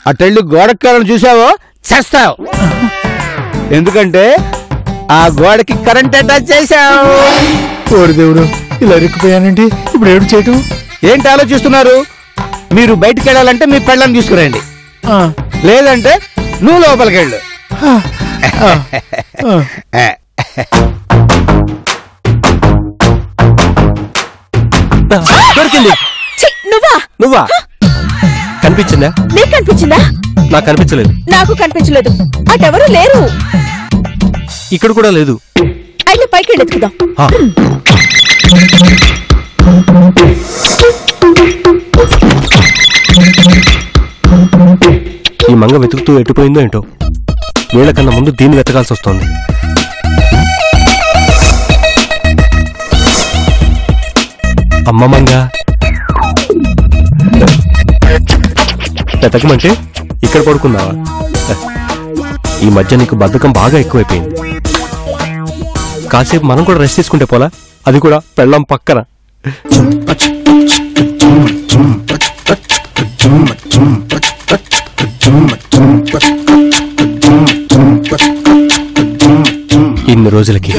అటెళ్ళి గోడకాలను చూసావో చేస్తావు. ఎందుకంటే ఆ గోడకి కరెంట్ అటాచ్ చేశావు. ఓరి దేవుడు, ఇలా ఇరుక్కుపోయానండి. ఇప్పుడు ఏడు చేయటం? ఏంటి ఆలోచిస్తున్నారు? మీరు బయటికి వెళ్ళాలంటే మీ పెళ్ళని తీసుకురండి, లేదంటే నువ్వు లోపలికి వెళ్ళు. దొరికింది. నువ్వా? కనిపించిందా? నీకు కనిపించిందా? నాకు కనిపించలేదు. నాకు కనిపించలేదు. అటెవరూ లేరు. ఇక్కడ కూడా లేదు. అయితే పైకి వెళ్ళి ఎత్తుకుదాం. ఈ మంగ వెతుకుతూ ఎట్టుపోయిందో ఏంటో. వీళ్ళకన్నా ముందు దీన్ని వెతకాల్సి వస్తుంది. అమ్మ మంగ, వెతకమంటే ఇక్కడ పడుకున్నావా? ఈ మధ్య నీకు బద్ధకం బాగా ఎక్కువైపోయింది. కాసేపు మనం కూడా రెస్ట్ తీసుకుంటే పోలా? అది కూడా పెళ్ళం పక్కన. ఇన్ని రోజులకి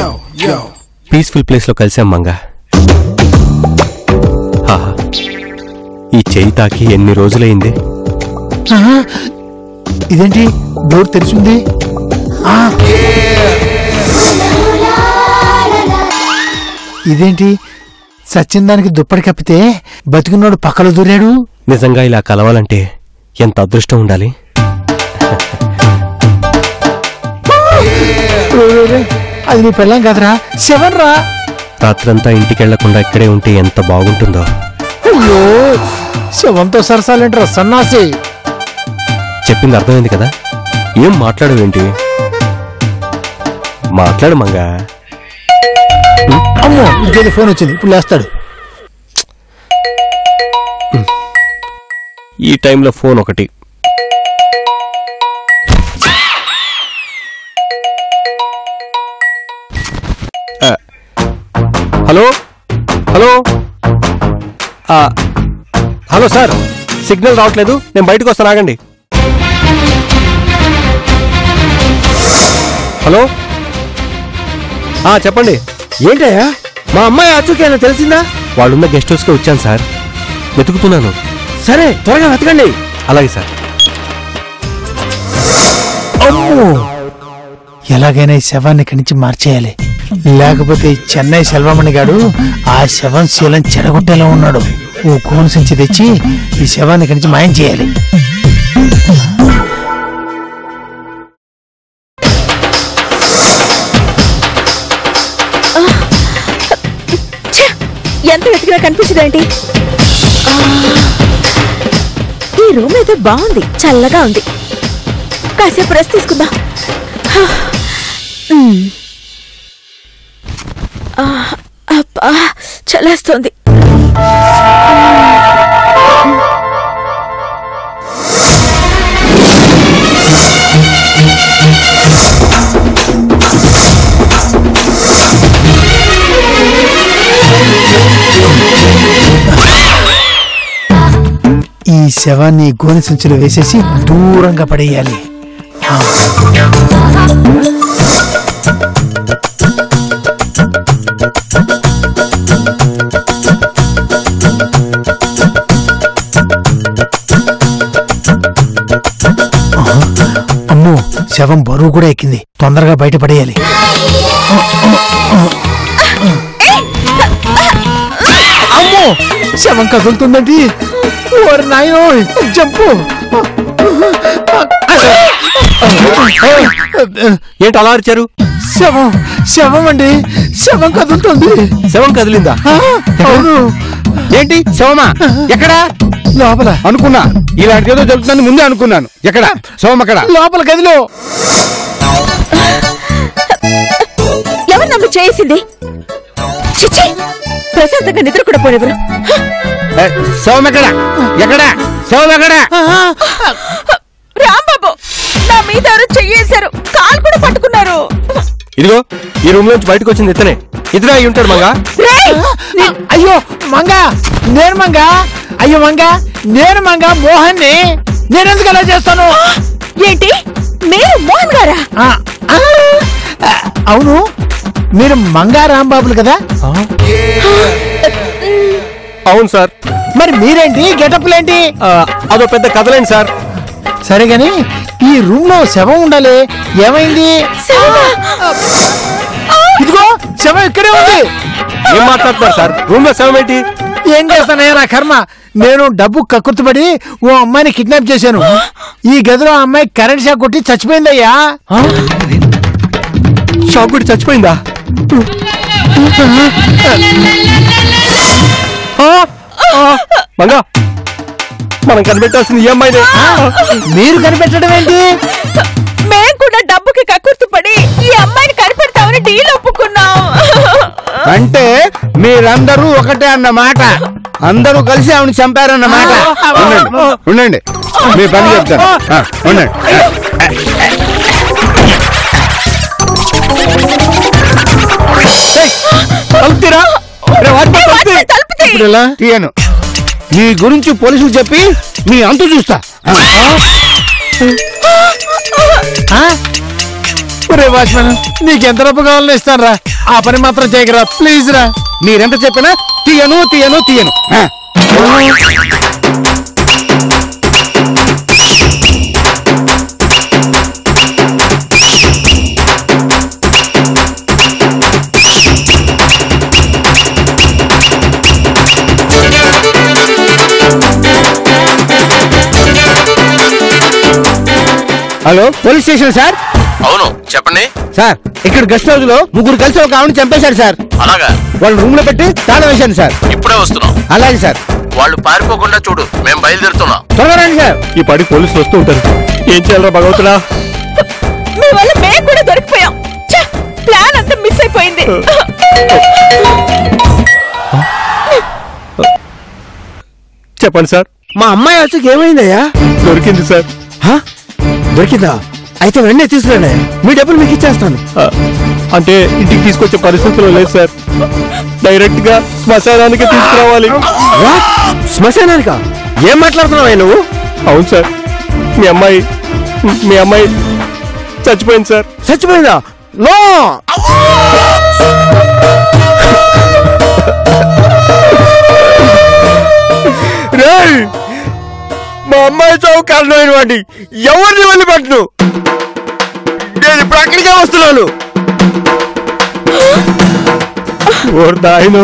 పీస్ఫుల్ ప్లేస్ లో కలిసాం మంగ. ఈ చేయి తాకి ఎన్ని రోజులైంది. ఇదేంటి డోర్ తెరిచింది? ఇదేంటి సచ్చిందానికి దుప్పటి కప్పితే బతికున్నోడు పక్కలో దూరాడు. నిజంగా ఇలా కలవాలంటే ఎంత అదృష్టం ఉండాలి. అది నీ పెళ్ళం కదరా, శవన్ రా. రాత్రంతా ఇంటికెళ్లకుండా ఇక్కడే ఉంటే ఎంత బాగుంటుందో. అయ్యో, శవంతో సరసాలేంట్రా సన్నాసి. చెప్పింది అర్థమైంది కదా? ఏం మాట్లాడవేంటి? మాట్లాడు మంగా. అమ్మో, ఇంకేదో ఫోన్ వచ్చింది, ఇప్పుడు లేస్తాడు. ఈ టైంలో ఫోన్ ఒకటి. Hello hello hello sir, signal రావట్లేదు, నేను బయటకు వస్తాను, ఆగండి. హలో, చెప్పండి. ఏంటయ్యా, మా అమ్మాయి ఆచూకేనా తెలిసిందా? వాళ్ళున్న గెస్ట్ హౌస్కి వచ్చాను సార్, వెతుకుతున్నాను. సరే, త్వరగా వెతకండి. అలాగే సార్. అమ్మో, ఎలాగైనా ఈ శవాన్ని ఇక్కడి నుంచి మార్చేయాలి, లేకపోతే ఈ చెన్నై సెల్వమణి గాడు ఆ శవం శీలం చెడగొట్టేలా ఉన్నాడు. ఓ కోన్ సంచి తెచ్చి ఈ శవాన్ని ఇక్కడి నుంచి మాయం చేయాలి. ఎంత వెతికినా కనిపించదేంటి? ఈ రూమ్ అయితే బాగుంది, చల్లగా ఉంది. కాసేపు రెస్ట్ తీసుకుందాం. అబ్బా, చల్లేస్తోంది. ఈ శవాన్ని గోనె సంచులు వేసేసి దూరంగా పడేయాలి. అమ్మో, శవం బరువు కూడా ఎక్కింది, తొందరగా బయటపడేయాలి. అమ్మో, శవం కదులుతుందండి. ఓరి నాయనో, జంపు. ఏంటి అలా అరిచారు? శవం, శవం అండి, శవం కదులుతుంది. శవం కదిలిందా? అవును. ఏంటి శవమా? ఎక్కడా? లోపల. అనుకున్నా ఇలాంటి ఏదో జరుగుతుందని ముందే అనుకున్నాను. ఎక్కడ శవం? అక్కడ లోపల గదిలో. ఎవరు నన్ను చేసింది? ప్రశాంతంగా నిద్ర కూడా పోనివ్వరు. శవం ఎక్కడ? ఎక్కడ శవం? ఎక్కడ? రాంబాబు, నా మీద ఎవరు చెయ్యేశారు, కాలు కూడా పట్టుకున్నారు. ఇదిగో, ఈ రూమ్ నుంచి బయటకు వచ్చింది ఇతనే. ఇతనే అయి ఉంటాడు మంగా. అయ్యో మంగా, నేను మంగా. అయ్యో మంగా, నేను మంగా, మోహన్ని. నేనెందుకు అలా చేస్తాను? ఏంటి మీరు మోహన్ గారా? అవును, మీరు మంగా రాంబాబులు కదా? అవును సార్. మరి మీరేంటి గెటప్లేంటి? అదో పెద్ద కథలేండి సార్. సరే గాని ఈ రూమ్ లో శవం ఉండాలి, ఏమైంది? ఇదిగో శవం ఇక్కడే ఉంది. ఏం మాట్లాడుతున్నారు సార్? రూమ్ లో శవం ఏంటి? ఏం చేస్తానయ్యా నా కర్మ. నేను డబ్బు కక్కుర్తిపడి ఓ అమ్మాయిని కిడ్నాప్ చేశాను. ఈ గదిలో ఆ అమ్మాయి కరెంట్ షాక్ కొట్టి చచ్చిపోయిందయ్యా. షాక్ కొట్టి చచ్చిపోయిందా? మంగా, మనం కనిపెట్టాల్సింది ఈ అమ్మాయినే. మీరు కనిపెట్టడం ఏంటి? మేం కూడా డబ్బుకి కక్కుర్తి పడి ఈ అమ్మాయిని కనిపెడతామని డీల్ ఒప్పుకున్నాం. అంటే మీరందరూ ఒకటే అన్నమాట. అందరూ కలిసి ఆవిడ చంపారన్నమాట. ఉండండి, మీ పని చెప్తాను. ఉండండి. తీయను. మీ గురించి పోలీసులు చెప్పి మీ అంతు చూస్తా. వాచ్మెన్, నీకెంత డబ్బు కావాలని ఇస్తాను రా. ఆ పని మాత్రం చేయకరా ప్లీజ్ రా. మీరెంత చెప్పినా తీయను తీయను తీయను. Hello, police station sir? అవును, చెప్పండి సార్. ఇక్కడ గెస్ట్ హౌస్ లో ముగ్గురు కలిసి ఒక ఆవిడని చంపేశారు సార్. అలాగా? వాళ్ళు రూమ్ లో పెట్టి తాళం వేశాను సార్. ఇప్పుడే వస్తున్నాం. అలాగే సార్. వాళ్ళు పారిపోకుండా చూడు, మేము బయలుదేరుతున్నాం. త్వరగా రండి సార్. ఈ పాడి పోలీసులు వస్తూ ఉంటారు. ఏం చేయాలరా భగవంతుడా? మీ వల్ల మేము కూడా దొరికిపోయాం. ప్లాన్ అంతా మిస్ అయిపోయింది. చెప్పండి సార్. మా అమ్మాయి వచ్చి ఏమైందయ్యా? దొరికింది సార్. దొరికిందా? అయితే వెంటనే తీసుకురండి, మీ డబ్బులు మీకు ఇచ్చేస్తాను. అంటే ఇంటికి తీసుకొచ్చే పరిస్థితుల్లో లేదు సార్. డైరెక్ట్ గా శ్మశానానికి తీసుకురావాలి. శ్మశానానికా? ఏం మాట్లాడుతున్నావా నువ్వు? అవును సార్, మీ అమ్మాయి చచ్చిపోయింది సార్. చచ్చిపోయిందా? నో. మా అమ్మాయి చావు కారణమైన వాడిని ఎవరిని వదిలిపెట్టను. నేను ఇప్పుడు అక్కడికే వస్తున్నాను. ఆయన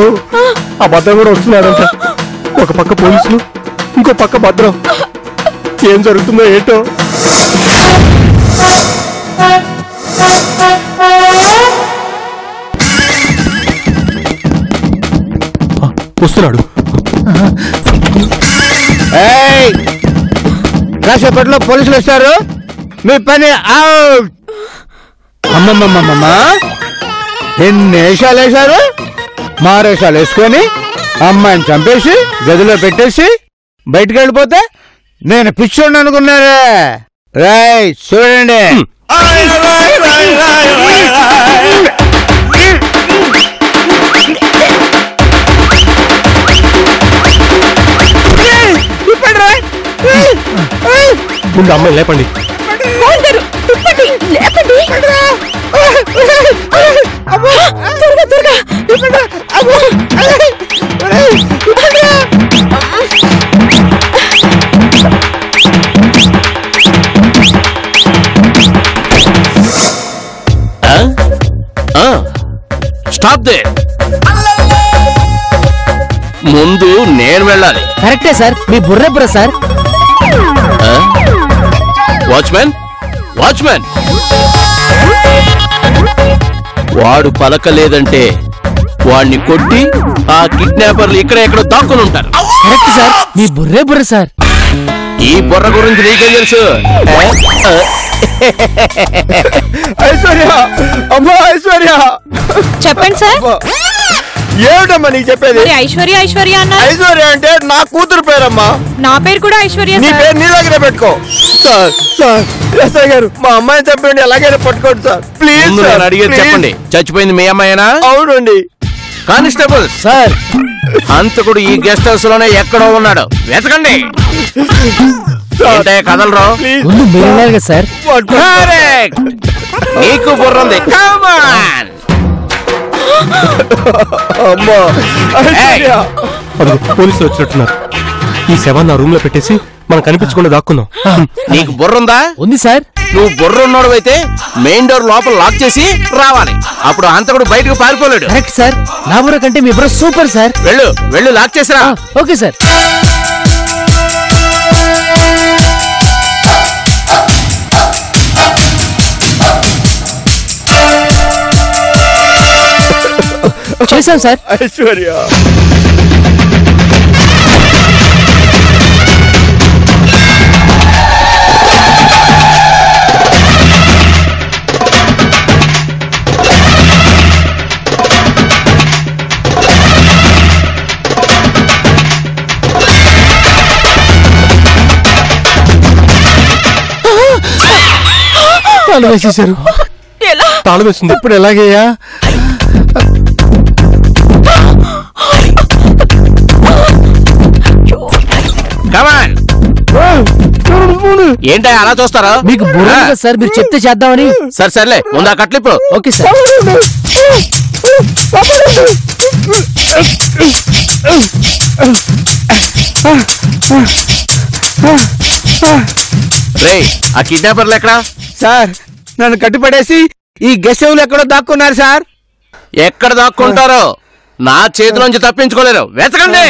ఆ భద్రం కూడా వస్తున్నాడంట. ఒక పక్క పోలీసులు, ఇంకో పక్క భద్రం. ఏం జరుగుతుందో ఏంటో. వస్తున్నాడు. కాసేపట్లో పోలీసులు వస్తారు. మీ పని అవుట్. అమ్మమ్మమ్మమ్మా, ఎన్ని వేషాలు వేశారు? మారేషాలు వేసుకొని అమ్మాయిని చంపేసి గదిలో పెట్టేసి బయటకు వెళ్ళిపోతే నేను పిచ్చోడిని అనుకున్నారే. రైట్, చూడండి. ముందు అమ్మాయి లేపండి. Stop they. ముందు నేను వెళ్ళాలి. కరెక్టే సార్, మీ బుర్ర సార్. వాచ్మెన్, వాచ్మెన్, వాడు పలకలేదంటే వాడిని కొట్టి ఆ కిడ్నాపర్లు ఎక్కడో దాక్కుని ఉంటారు. కరెక్ట్ సార్, మీ బుర్ర సార్. ఈ బుర్ర గురించి నీకేం తెలుసు? ఐశ్వర్య, అమ్మా ఐశ్వర్య. చెప్పండి సార్. ఏమిటమ్మా నీకు చెప్పేది? ఐశ్వర్య ఐశ్వర్య అన్న. ఐశ్వర్య అంటే నా కూతురు పేరమ్మా. నా పేరు కూడా ఐశ్వర్య. నీ పేరు నీ దగ్గరే పెట్టుకో. సార్, సార్, ఎస్ఐ గారు, మా అమ్మాయిని చంపండి, ఎలాగైనా పట్టుకోండి సార్, ప్లీజ్. నేను అడిగేది చెప్పండి. చచ్చిపోయింది మీ అమ్మాయినా? అవునండి. కానిస్టేబుల్ సార్, హంతకుడు ఈ గెస్ట్ హౌస్ లోనే ఎక్కడో ఉన్నాడు, వెతకండి. ఏంటయ్యా కదలరు? ముందు మీరు వెళ్ళాలి కదా సార్. Correct. నీకు బుర్ర ఉంది. Come on. అమ్మా Hey. అదిగో పోలీసులు వచ్చినట్టున్నారు. ఈ శవాన్ని ఆ రూమ్ లో పెట్టేసి మనం కనిపించకుండా దాక్కుందాం. నీకు బుర్ర ఉందా? ఉంది సార్. నువ్వు బుర్ర ఉన్నాడు అయితే మెయిన్ డోర్ లోపల లాక్ చేసి రావాలి. అప్పుడు అంతకుడు బయటకు పారిపోలేడు. Correct sir. నా బుర్ర కంటే మీ బుర్ర సూపర్ సార్. వెళ్ళు వెళ్ళు లాక్ చేసిరా. Okay sir. చేశాం సార్. ఐశ్వర్య తాళం వేసేశారు. తాళం వేస్తుంది. ఇప్పుడు ఎలాగయ్యా? Come on. ఏంటయ్యా అలా చూస్తారా? మీకు బుర్ర ఉంది కదా సార్, మీరు చెప్తే చేద్దామని. సరే సర్లే ముందు ఆ కట్లిప్పు. Okay sir. రేయ్ ఆ కిడ్నాపర్లు ఎక్కడా? సార్ నన్ను కట్టిపడేసి ఈ గెస్ట్ హౌస్ ఎక్కడో దాక్కున్నారు సార్. ఎక్కడ దాక్కుంటారో నా చేతిలోంచి తప్పించుకోలేరు. వెతకండి.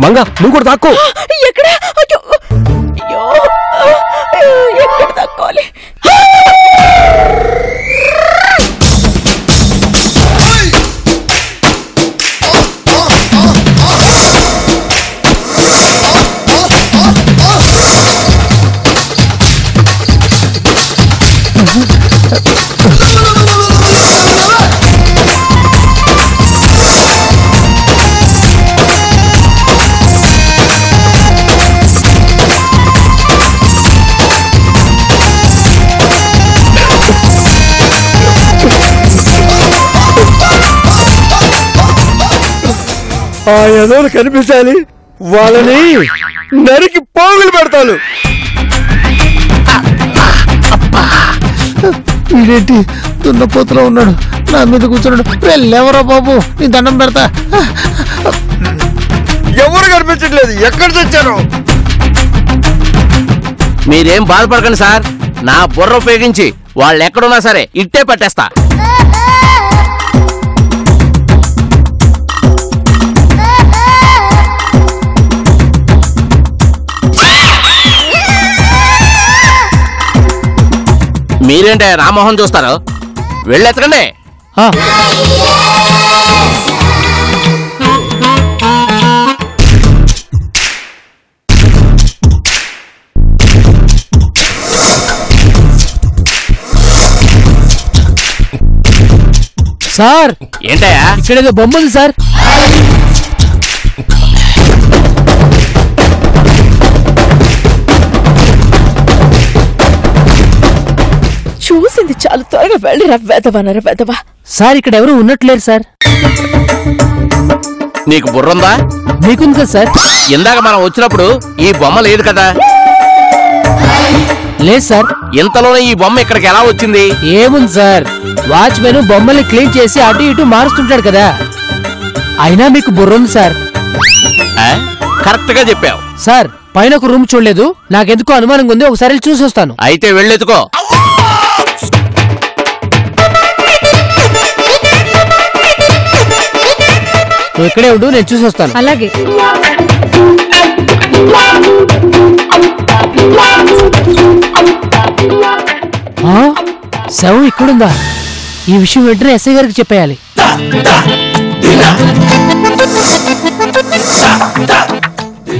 మంగ నువ్వు కూడా దాక్కో. ఎక్కడ? అయ్యో, అయ్యో, ఎక్కడ తక్కువాలి? ఆ ఎదవలు కనిపించాలి. వాళ్ళని నరికి పోగులు పెడతాను. వీడేంటి దున్నపోతులో ఉన్నాడు, నా మీద కూర్చున్నాడు. వెళ్ళెవరో బాబు, నీ దండం పెడతా. ఎవరు కనిపించట్లేదు. ఎక్కడ తెచ్చారు? మీరేం బాధపడకండి సార్. నా బుర్ర ఉపయోగించి వాళ్ళు ఎక్కడున్నా సరే ఇట్టే పట్టేస్తా. మీరేంటే రామ్మోహన్ చూస్తారు? వెళ్ళెత్తకండి. సార్ ఏంటయ్యా? ఇక్కడేదో బొమ్మ ఉంది సార్. చూసింది చాలు, త్వరగా వెళ్ళిరా వెదవనరా వెదవా. సార్ ఇక్కడ ఎవరు ఉన్నట్లేరు సార్. నీకు బుర్రుందా? మీకుంది కదా సార్. ఇందాక మనం వచ్చినప్పుడు ఈ బొమ్మ లేదు కదా. లేదు సార్. ఇంతలోనే ఈ బొమ్మ ఇక్కడికి ఎలా వచ్చింది? ఏముంది సార్, వాచ్మెన్ బొమ్మల్ని క్లీన్ చేసి అటు ఇటు మారుస్తుంటాడు కదా. అయినా మీకు బుర్ర ఉంది సార్. కరెక్ట్ గా చెప్పావు సార్. పైన ఒక రూమ్ చూడలేదు, నాకెందుకో అనుమానంగా ఉంది. ఒకసారి చూసి వస్తాను. అయితే వెళ్ళెత్తుకో. నువ్వు ఇక్కడే ఉండు, నేను చూసి వస్తాను. అలాగే. శవం ఇక్కడుందా? ఈ విషయం వెంటనే ఎస్ఐ గారికి చెప్పేయాలి.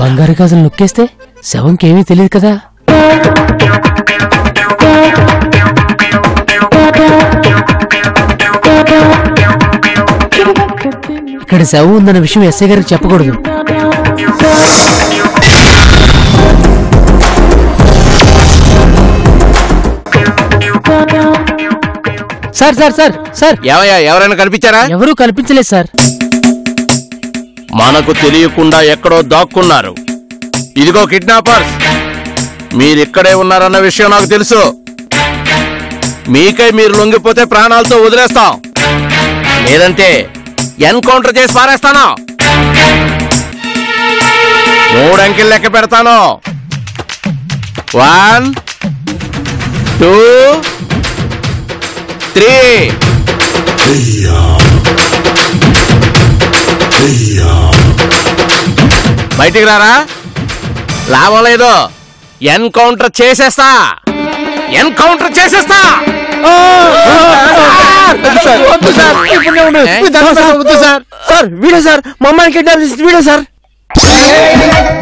బంగారు గాజులు నొక్కేస్తే శవంకేమీ తెలియదు కదా. ఇక్కడ శవం ఉందన్న విషయం ఎస్ఐ గారికి చెప్పకూడదు. సార్ సార్ సార్ సార్ ఏమయ్యా, ఎవరైనా కనిపించారా? ఎవరూ కనిపించలేదు సార్. మనకు తెలియకుండా ఎక్కడో దాక్కున్నారు. ఇదిగో కిడ్నాపర్స్, మీరిక్కడే ఉన్నారన్న విషయం నాకు తెలుసు. మీకై మీరు లొంగిపోతే ప్రాణాలతో వదిలేస్తాం, లేదంటే ఎన్కౌంటర్ చేసి పారేస్తాను. 3 అంకెలు లెక్క పెడతాను. 1 2 3. బయటికి రారా, లాభం లేదు. ఎన్కౌంటర్ చేసేస్తా, ఎన్కౌంటర్ చేసేస్తా. సార్ వీడే సార్, మా అమ్మాయిని కిడ్నాప్ చేసి వీడే సార్.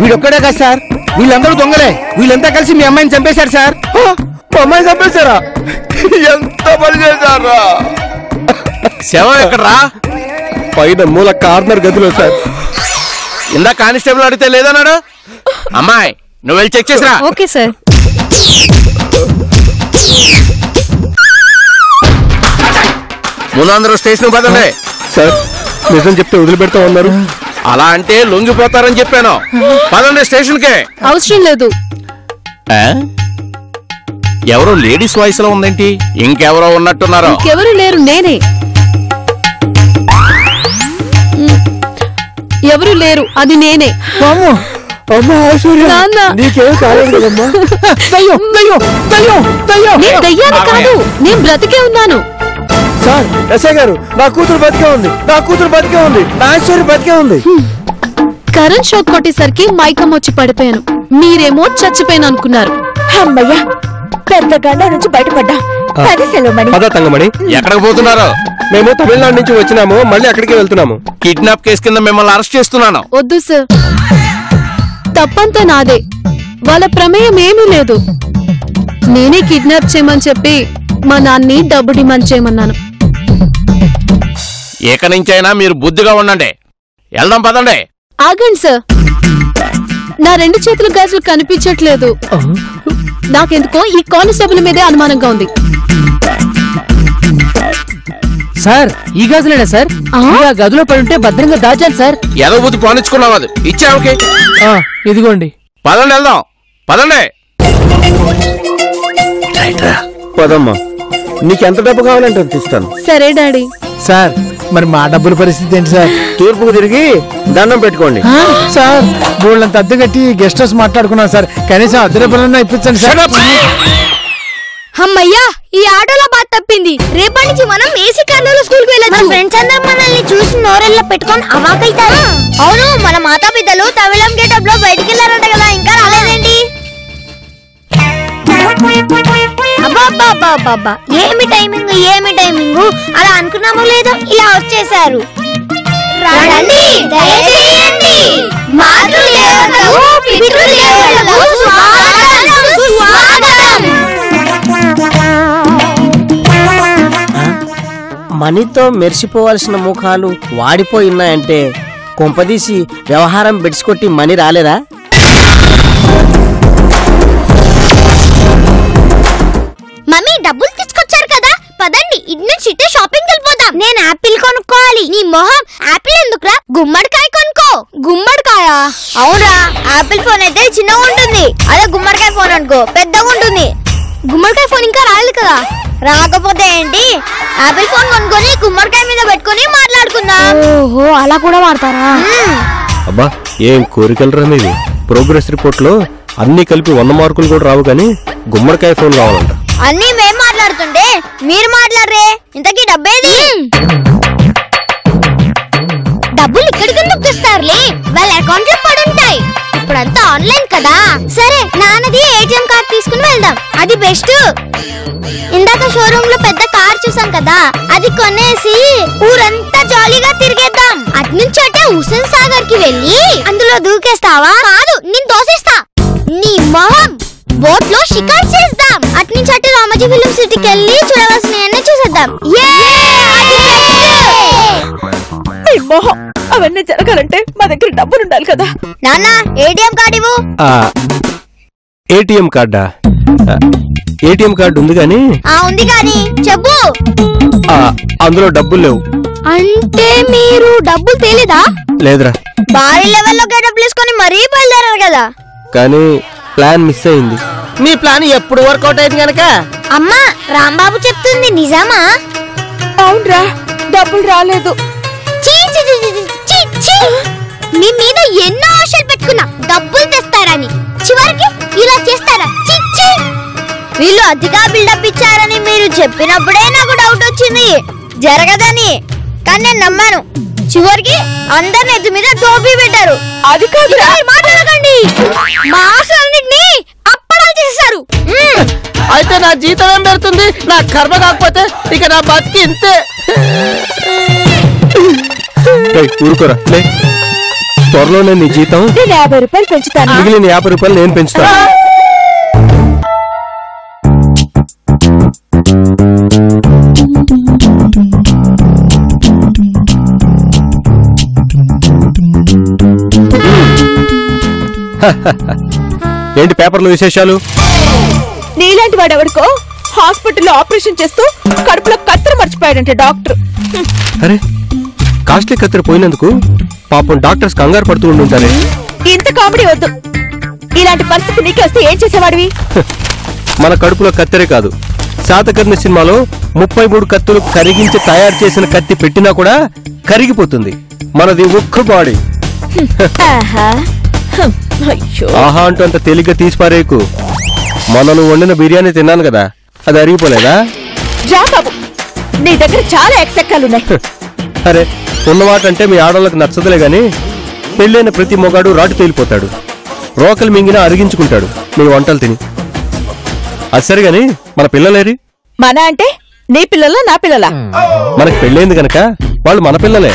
వీడొక్కడే కాదు సార్, వీళ్ళందరూ దొంగలే. వీళ్ళంతా కలిసి మీ అమ్మాయిని చంపేశారు సార్. మా అమ్మాయిని చంపేశారా? ఎంత పని చేశారా? శవం ఎక్కడ్రా? పైన మూల కార్నర్ గదిలో సార్. ఇందా కానిస్టేబుల్ అడిగితే లేదన్నాడు. అమ్మాయి, నువ్వు వెళ్ళి చెక్ చేసిరా. Okay sir. ముందు అందరూ స్టేషన్ పదండి. సార్ నిజం చెప్తే వదిలిపెడతా ఉన్నారు. అలా అంటే లొంగిపోతారని చెప్పాను. పదండి స్టేషన్ కే. అవసరం లేదు. ఎవరో లేడీస్ వాయిస్ లో ఉందేంటి? ఇంకెవరో ఉన్నట్టున్నారో. ఎవరు లేరు, నేనే. ఎవరు లేరు, అది నేనే. నాన్న. నీకేం కాలేదు కదమ్మా. నేను దయ్యాన్ని కాదు, నేను బ్రతికే ఉన్నాను. సార్ ఎస్ఐ గారు, నా కూతురు బతికే ఉంది, నా కూతురు బతికే ఉంది, నా ఐశ్వర్య బతికే ఉంది. కరెంట్ షాక్ కొట్టేసరికి మైకం వచ్చి పడిపోయాను. మీరేమో చచ్చిపోయాను అనుకున్నారు. అమ్మయ్యా, పెద్ద గండ నుంచి బయటపడ్డా. అది సెలవుమణి. పద తంగమణి. ఎక్కడికి పోతున్నారు? మేము తమిళనాడు నుంచి వచ్చినాము, మళ్ళీ అక్కడికి వెళ్తున్నాము. కిడ్నాప్ కేసు కింద మిమ్మల్ని అరెస్ట్ చేస్తున్నాను. వద్దు సార్, తప్పంతా నాదే. వాళ్ళ ప్రమేయం ఏమీ లేదు. నేనే కిడ్నాప్ చేయమని చెప్పి మా నాన్ని డబ్బు డిమాండ్ చేయమన్నాను. ఇక నుంచైనా మీరు బుద్ధిగా ఉండండి. వెళ్దాం పదండి. ఆగండి సార్, నా 2 చేతుల గాజులు కనిపించట్లేదు. నాకెందుకో ఈ కానిస్టేబుల్ మీదే అనుమానంగా ఉంది. సార్ ఈ గాజులేనా సార్? ఆ గదిలో పడి ఉంటే భద్రంగా దాచాను సార్. ఏదో బుద్ధి పానించుకున్నావు, అది ఇచ్చావుకి. ఇదిగోండి. పదండి వెళ్దాం, పదండి. పదమ్మా, నీకెంత డబ్బు కావాలంటే అంత ఇస్తాను. సరే డాడీ. సార్ మరి మా డబ్బుల పరిస్థితి ఏంటి సార్? తూర్పుకు తిరిగి దండం పెట్టుకోండి. సార్ బోళ్ళంత అద్దె కట్టి గెస్ట్ హౌస్ మాట్లాడుకున్నాం సార్, కనీసం అద్దె డబ్బులన్నా ఇప్పించండి సార్. అమ్మయ్యా, ఈ ఆటోలో బాధ తప్పింది. రేపటి నుంచి మనం ఏసీ కార్లలో స్కూల్ కి వెళ్ళొచ్చు. ఫ్రెండ్స్ అందరూ మనల్ని చూసి నోరెళ్ళ పెట్టుకొని అవాకైతారు. అవును, మన మాతా పిల్లలు తమిళం గేటప్ లో బయటికి వెళ్ళారంట కదా, ఇంకా రాలేదేంటి? అబ్బా, ఏమి టైమింగ్, ఏమి టైమింగ్. అలా అనుకున్నామో లేదో ఇలా వచ్చేసారు. రండి, దయచేయండి. మాతృదేవతలకు, పితృదేవతలకు స్వాగతం, సుస్వాగతం. మనీతో మెరిసిపోవాల్సిన ముఖాలు వాడిపోయినాయంటే కొంపదీసి వ్యవహారం బెడ్స్కొట్టి మనీ రాలేదా? మమ్మీ డబ్బులు తీసుకొచ్చారు కదా, పదండి ఇటు నుంచి ఇటే షాపింగ్ వెళ్ళిపోదాం. నేను యాపిల్ కొనుక్కోవాలి. నీ మొహం, యాపిల్ ఎందుకురా, గుమ్మడికాయ కొనుక్కో. గుమ్మడికాయ? అవునరా, యాపిల్ ఫోన్ అయితే చిన్నగా ఉంటుంది, అదే గుమ్మడికాయ ఫోన్ అనుకో పెద్దగా ఉంటుంది. గుమ్మడికాయ ఫోన్ ఇంకా రాలేదు కదా. రాకపోతే ఏంటి, యాపిల్ ఫోన్ కొనుక్కొని గుమ్మడికాయ మీద పెట్టుకొని మాట్లాడుకుందాం. ఓహో, అలా కూడా వాడతారా? అబ్బా, ఏం కోరికలరా మీవి. ప్రోగ్రెస్ రిపోర్ట్ లో అన్ని కలిపి 100 మార్కులు కూడా రావు, కానీ గుమ్మడికాయ ఫోన్ కావాలంట. అన్ని మేం మాట్లాడుతుంటే మీరు మాట్లాడరే. ఇంతకీ డబ్బేది? డబ్బులు ఇక్కడికి ఎందుకు తెస్తారులే, వాళ్ళ అకౌంట్ లో పడుంటాయి. ఇప్పుడంతా ఆన్లైన్ కదా. సరే, నాన్నది ఏటీఎం కార్డ్ తీసుకుని వెళ్దాం, అది బెస్ట్. ఇందాక షోరూమ్ లో పెద్ద కార్ చూసాం కదా, అది కొనేసి ఊరంతా జాలీగా తిరిగేద్దాం. అట్నుంచి అటే హుస్సేన్ సాగర్ కి వెళ్ళి అందులో దూకేస్తావా? కాదు, నేను తోసేస్తా. నీ మొహం, బోట్ లో షికార్ చేద్దాం. అట్నుంచి అటు రామోజీ ఫిలిం సిటీకి వెళ్ళి చూడవలసినవన్నీ చూసేద్దాం. అవన్నీ జరగాలంటే మా దగ్గర డబ్బులు ఉండాలి కదా. నాన్న, ఏటీఎం కార్డు ఇవ్వు. ఏటీఎం కార్డా? ఏటీఎం కార్డు ఉంది కానీ ఉంది కానీ చెప్పు. అందులో డబ్బులు లేవు. అంటే మీరు డబ్బులు తెలీదా? లేదురా. భారీ లెవెల్లో డబ్బులు వేసుకొని మరీ బయలుదేరారు కదా. కానీ ప్లాన్ మిస్ అయింది. మీ ప్లాన్ ఎప్పుడు వర్కౌట్ అయింది గనక. అమ్మా రాంబాబు చెప్తుంది నిజమా? అవునరా, డబ్బులు రాలేదు. మీ మీద ఎన్నో ఆశలు పెట్టుకున్నా డబ్బులు తెస్తారని, చివరికి ఇలా చేస్తారా? వీళ్ళు అతిగా బిల్డప్ ఇచ్చారని మీరు చెప్పినప్పుడే నాకు డౌట్ వచ్చింది జరగదని. కానీ నేను నమ్మాను. చివరికి అందరి నెత్తి మీద టోపీ పెట్టారు. అది కాదు, మాట్లాడకండి. మా ఆశలన్నింటినీ అప్పడాలు చేశారు. అయితే నా జీతం ఏం పెడుతుంది? నా కర్మ కాకపోతే ఇక నా బతికి ఇంతే. ఊరుకోరా. త్వరలోనే నీ జీతం నేను 50 రూపాయలు పెంచుతాను. మిగిలిన 50 రూపాయలు నేను పెంచుతాను. ఏంటి పేపర్లో విశేషాలు? నీలాంటి వాడెవడికో హాస్పిటల్లో ఆపరేషన్ చేస్తూ కడుపులో కత్తెర మర్చిపోయాడంటే డాక్టర్. అరే, కాస్ట్లీ కత్తెర పోయినందుకు పాపం డాక్టర్స్ కంగారు పడుతూ ఉండుంటారే. ఇంత కామెడీ వద్దు. ఇలాంటి పరిస్థితి నీకే వస్తే ఏం చేసేవాడివి? మన కడుపులో కత్తెరే కాదు, శాతకర్ణి సినిమాలో 33 కత్తులు కరిగించి తయారు చేసిన కత్తి పెట్టినా కూడా కరిగిపోతుంది. మనది ఒక్క బాడీ. ఆహా అంటూ అంత తేలిగ్గా తీసిపారేకు. మనను వండిన బిర్యానీ తిన్నాను కదా, అది అరిగిపోలేదా? బాబు, నీ దగ్గర చాలా ఎక్సెక్కాలున్నాయి. అరే, ఉన్నవాటంటే మీ ఆడవాళ్ళకి నచ్చదులే గాని పెళ్ళైన ప్రతి మొగాడు రాటు తేలిపోతాడు. రోకలు మింగినా అరిగించుకుంటాడు మీ వంటలు తిని. అది సరే గాని మన పిల్లలేరి? మన అంటే నీ పిల్లలా నా పిల్లలా? మనకి పెళ్ళైంది గనక వాళ్ళు మన పిల్లలే.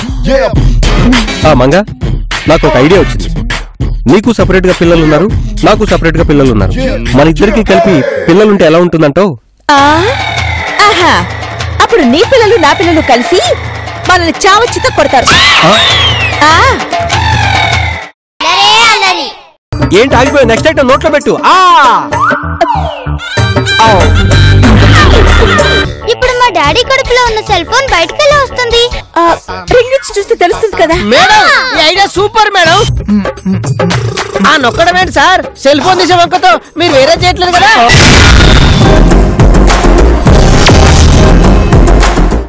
మంగ, నాకు ఒక ఐడియా వచ్చింది. నీకు సపరేట్ గా పిల్లలున్నారు, నాకు సపరేట్ గా పిల్లలున్నారు. మన ఇద్దరికి కలిపి పిల్లలుంటే ఎలా ఉంటుందంటావు? అప్పుడు నీ పిల్లలు నా పిల్లలు కలిసి మనల్ని చావచ్చిత కొడతారు. ఏంటి ఆగిపోయి? నెక్స్ట్ ఐటమ్ నోట్లో పెట్టు. ఇప్పుడు మా డాడీ కడుపులో ఉన్న సెల్ ఫోన్ బయటకు ఎలా వస్తుంది? రింగ్ ఇచ్చి చూస్తే తెలుస్తుంది కదా. మేడం, ఈ ఐడియా సూపర్ మేడం. నొక్కడమేంటి సార్? సెల్ ఫోన్ తీసే వంకతో మీరు వేరే చేయట్లేదు కదా.